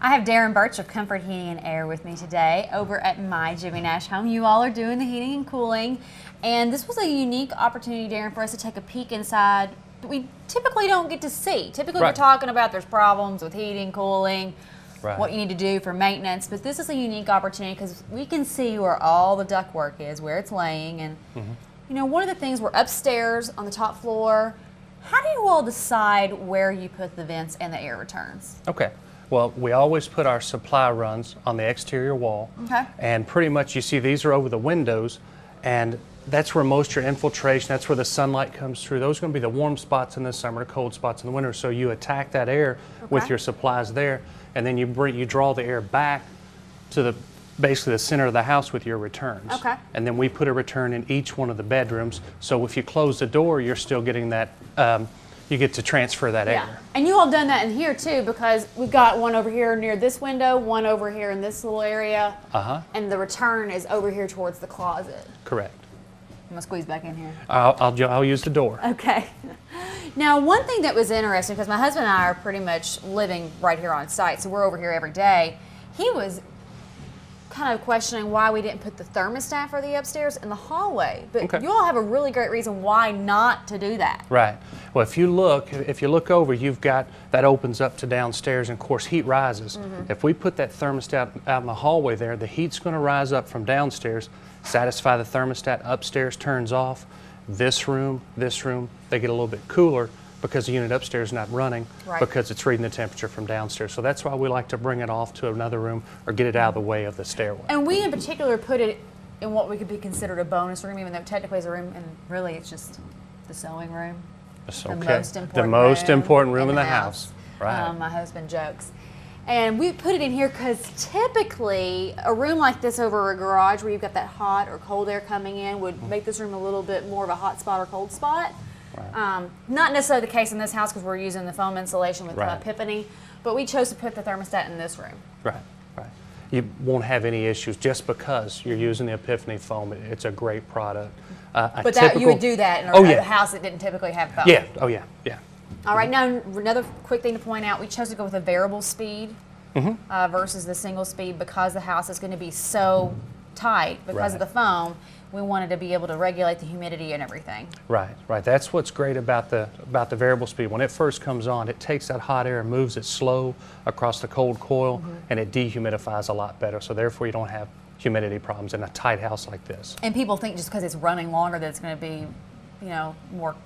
I have Darren Birch of Comfort Heating and Air with me today over at my Jimmy Nash home. You all are doing the heating and cooling, and this was a unique opportunity, Darren, for us to take a peek inside that we typically don't get to see. Typically we're talking about there's problems with heating, cooling, what you need to do for maintenance, but this is a unique opportunity because we can see where all the ductwork is, where it's laying, and you know, one of the things, we're upstairs on the top floor. How do you all decide where you put the vents and the air returns? Okay. Well, we always put our supply runs on the exterior wall. Okay. And pretty much you see these are over the windows, and that's where most of your infiltration, that's where the sunlight comes through. Those are going to be the warm spots in the summer, the cold spots in the winter. So you attack that air with your supplies there, and then you draw the air back to basically the center of the house with your returns. Okay. And then we put a return in each one of the bedrooms. So if you close the door, you're still getting that, you get to transfer that air. And you all done that in here too, because we've got one over here near this window, one over here in this little area, and the return is over here towards the closet. Correct. I'm gonna squeeze back in here. I'll use the door. Okay. Now, one thing that was interesting, because my husband and I are pretty much living right here on site, so we're over here every day. He was kind of questioning why we didn't put the thermostat for the upstairs in the hallway, but you all have a really great reason why not to do that. Right. Well, if you look over, you've got that opens up to downstairs, and of course heat rises. If we put that thermostat out in the hallway there, the heat's going to rise up from downstairs, satisfy the thermostat, upstairs turns off. This room, they get a little bit cooler because the unit upstairs is not running because it's reading the temperature from downstairs. So that's why we like to bring it off to another room or get it out of the way of the stairway. And we in particular put it in what we could be considered a bonus room, even though technically it's a room, and really it's just the sewing room. That's okay. The most important room in the house. Right. My husband jokes. And we put it in here because typically a room like this over a garage where you've got that hot or cold air coming in would make this room a little bit more of a hot spot or cold spot. Not necessarily the case in this house because we're using the foam insulation with Epiphany, but we chose to put the thermostat in this room. Right. You won't have any issues just because you're using the Epiphany foam. It's a great product. But you would do that in a house that didn't typically have foam? Yeah, yeah. All right, now another quick thing to point out, we chose to go with a variable speed versus the single speed because the house is going to be so tight because of the foam. We wanted to be able to regulate the humidity and everything. Right. That's what's great about the variable speed. When it first comes on, it takes that hot air and moves it slow across the cold coil, and it dehumidifies a lot better. So therefore, you don't have humidity problems in a tight house like this. And people think just because it's running longer that it's going to be, more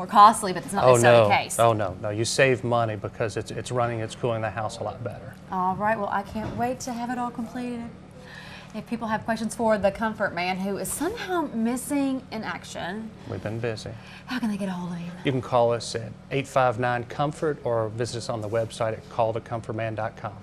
costly, but it's not necessarily the case. Oh no, you save money because it's running, it's cooling the house a lot better. All right, well, I can't wait to have it all completed. If people have questions for the Comfort Man, who is somehow missing in action. We've been busy. How can they get a hold of you? You can call us at 859-COMFORT or visit us on the website at callthecomfortman.com.